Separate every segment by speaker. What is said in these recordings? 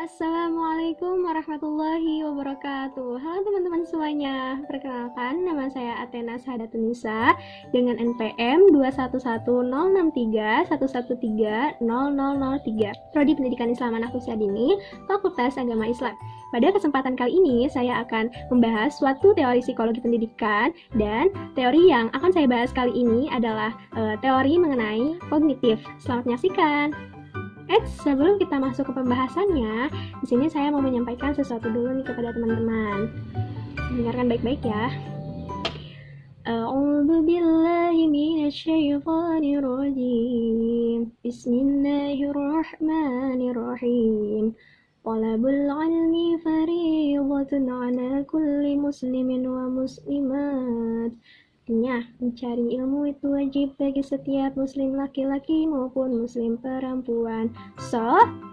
Speaker 1: Assalamualaikum warahmatullahi wabarakatuh. Halo teman-teman semuanya. Perkenalkan, nama saya Athena Sahadatun-Nisa dengan NPM 211063113003. Prodi Pendidikan Islam Anak Usia Dini, Fakultas Agama Islam. Pada kesempatan kali ini, saya akan membahas suatu teori psikologi pendidikan, dan teori yang akan saya bahas kali ini adalah teori mengenai kognitif. Selamat menyaksikan. Sebelum kita masuk ke pembahasannya, di sini saya mau menyampaikan sesuatu dulu nih kepada teman-teman. Dengarkan baik-baik ya. A'udzu billahi minasyaitonir rajim. Bismillahirrahmanirrahim. Talabul ilmi fariidatun 'ala kulli muslimin wa muslimat. Artinya, mencari ilmu itu wajib bagi setiap muslim laki-laki maupun muslim perempuan. So,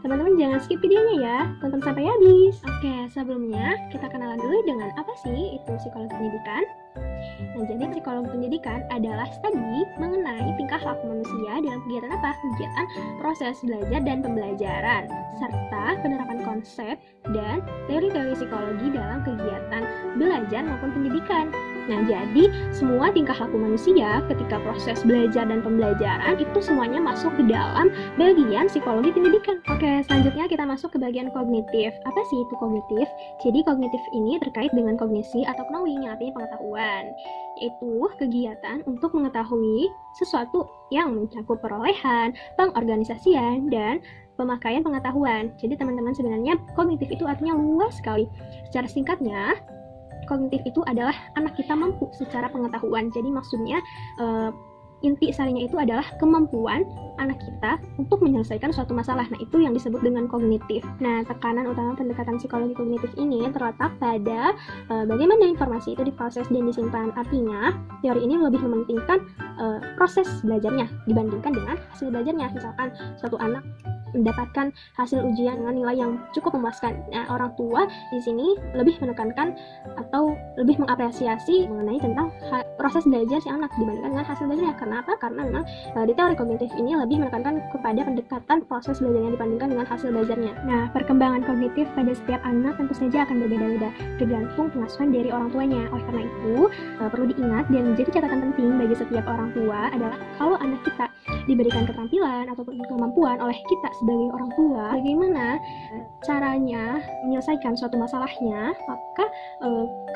Speaker 1: teman-teman jangan skip videonya ya, tonton sampai habis. Oke, sebelumnya kita kenalan dulu dengan apa sih itu psikologi pendidikan. Nah, jadi psikologi pendidikan adalah studi mengenai tingkah laku manusia dalam kegiatan apa? Kegiatan proses belajar dan pembelajaran, serta penerapan konsep dan teori-teori psikologi dalam kegiatan belajar maupun pendidikan. Nah, jadi semua tingkah laku manusia ketika proses belajar dan pembelajaran itu semuanya masuk ke dalam bagian psikologi pendidikan. Oke, selanjutnya kita masuk ke bagian kognitif. Apa sih itu kognitif? Jadi kognitif ini terkait dengan kognisi atau knowing, yang artinya pengetahuan, yaitu kegiatan untuk mengetahui sesuatu yang mencakup perolehan, pengorganisasian, dan pemakaian pengetahuan. Jadi teman-teman, sebenarnya kognitif itu artinya luas sekali. Secara singkatnya, kognitif itu adalah anak kita mampu secara pengetahuan. Jadi maksudnya inti sarinya itu adalah kemampuan anak kita untuk menyelesaikan suatu masalah. Nah, itu yang disebut dengan kognitif. Nah, tekanan utama pendekatan psikologi kognitif ini terletak pada bagaimana informasi itu diproses dan disimpan. Artinya, teori ini lebih mementingkan proses belajarnya dibandingkan dengan hasil belajarnya. Misalkan suatu anak mendapatkan hasil ujian dengan nilai yang cukup memuaskan. Nah, orang tua di sini lebih menekankan atau lebih mengapresiasi mengenai tentang proses belajar si anak dibandingkan dengan hasil belajarnya. Karena apa? Karena memang di teori kognitif ini lebih menekankan kepada pendekatan proses belajarnya dibandingkan dengan hasil belajarnya. Nah, perkembangan kognitif pada setiap anak tentu saja akan berbeda-beda tergantung pengasuhan dari orang tuanya. Oleh karena itu, perlu diingat dan menjadi catatan penting bagi setiap orang tua adalah kalau anak kita diberikan keterampilan ataupun kemampuan oleh kita sebagai orang tua, bagaimana caranya menyelesaikan suatu masalahnya, maka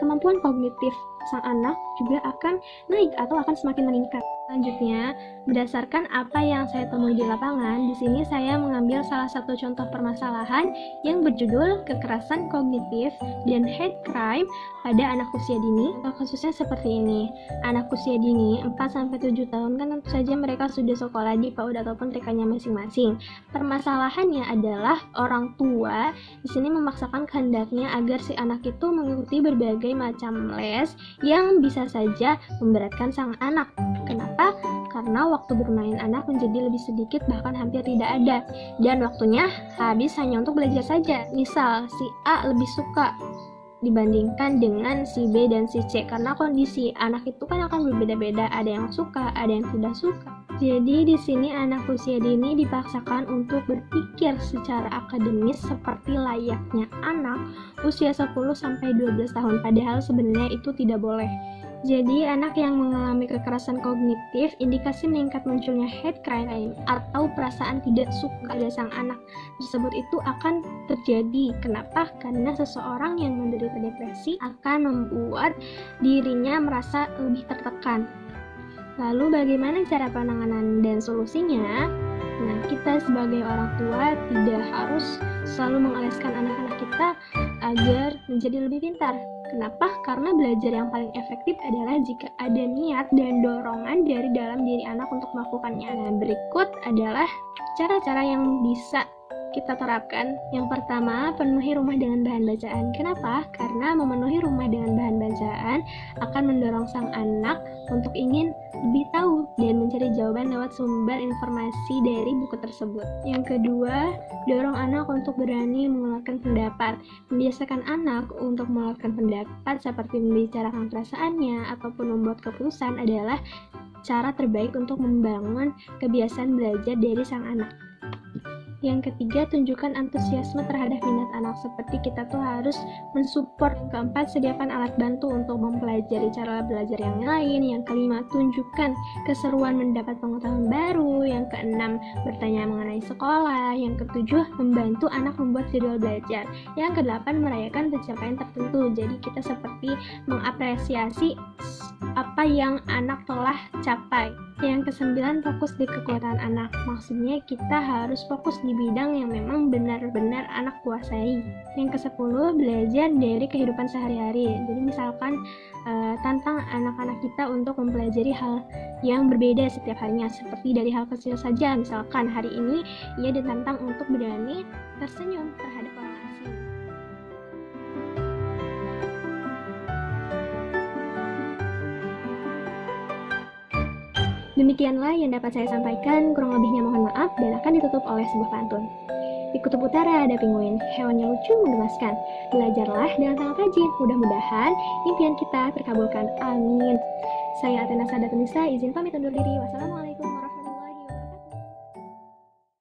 Speaker 1: kemampuan kognitif sang anak juga akan naik atau akan semakin meningkat. Selanjutnya, berdasarkan apa yang saya temui di lapangan, di sini saya mengambil salah satu contoh permasalahan yang berjudul kekerasan kognitif dan hate crime pada anak usia dini. Khususnya seperti ini. Anak usia dini 4-7 tahun kan tentu saja mereka sudah sekolah di PAUD ataupun TK-nya masing-masing. Permasalahannya adalah orang tua di sini memaksakan kehendaknya agar si anak itu mengikuti berbagai macam les yang bisa saja memberatkan sang anak. Kenapa? Karena waktu bermain anak menjadi lebih sedikit, bahkan hampir tidak ada, dan waktunya habis hanya untuk belajar saja. Misal, si A lebih suka dibandingkan dengan si B dan si C, karena kondisi anak itu kan akan berbeda-beda, ada yang suka, ada yang tidak suka. Jadi di sini anak usia dini dipaksakan untuk berpikir secara akademis seperti layaknya anak usia 10-12 tahun, padahal sebenarnya itu tidak boleh. Jadi, anak yang mengalami kekerasan kognitif, indikasi meningkat munculnya hate crime atau perasaan tidak suka pada sang anak tersebut itu akan terjadi. Kenapa? Karena seseorang yang menderita depresi akan membuat dirinya merasa lebih tertekan. Lalu, bagaimana cara penanganan dan solusinya? Nah, kita sebagai orang tua tidak harus selalu mengaleskan anak-anak kita agar menjadi lebih pintar. Kenapa? Karena belajar yang paling efektif adalah jika ada niat dan dorongan dari dalam diri anak untuk melakukannya. Nah, berikut adalah cara-cara yang bisa kita terapkan. Yang pertama, penuhi rumah dengan bahan bacaan. Kenapa? Karena memenuhi rumah dengan bahan bacaan akan mendorong sang anak untuk ingin lebih tahu dan mencari jawaban lewat sumber informasi dari buku tersebut. Yang kedua, dorong anak untuk berani mengeluarkan pendapat. Membiasakan anak untuk mengeluarkan pendapat seperti membicarakan perasaannya ataupun membuat keputusan adalah cara terbaik untuk membangun kebiasaan belajar dari sang anak. Yang ketiga, tunjukkan antusiasme terhadap minat anak, seperti kita tuh harus mensupport. Keempat, sediakan alat bantu untuk mempelajari cara belajar yang lain. Yang kelima, tunjukkan keseruan mendapat pengetahuan baru. Yang keenam, bertanya mengenai sekolah. Yang ketujuh, membantu anak membuat jadwal belajar. Yang kedelapan, merayakan pencapaian tertentu. Jadi kita seperti mengapresiasi apa yang anak telah capai. Yang kesembilan, fokus di kekuatan anak. Maksudnya kita harus fokus di bidang yang memang benar-benar anak kuasai. Yang kesepuluh, belajar dari kehidupan sehari-hari. Jadi misalkan tantang anak-anak kita untuk mempelajari hal yang berbeda setiap harinya, seperti dari hal kecil saja. Misalkan hari ini ia ditantang untuk berani tersenyum terhadap orang asing. Demikianlah yang dapat saya sampaikan, kurang lebihnya mohon maaf dan akan ditutup oleh sebuah pantun. Di kutub utara ada penguin, hewannya lucu menggemaskan. Belajarlah dengan sangat rajin, mudah-mudahan impian kita terkabulkan. Amin. Saya Athena Sadatun Nisa, izin pamit undur diri. Wassalamualaikum.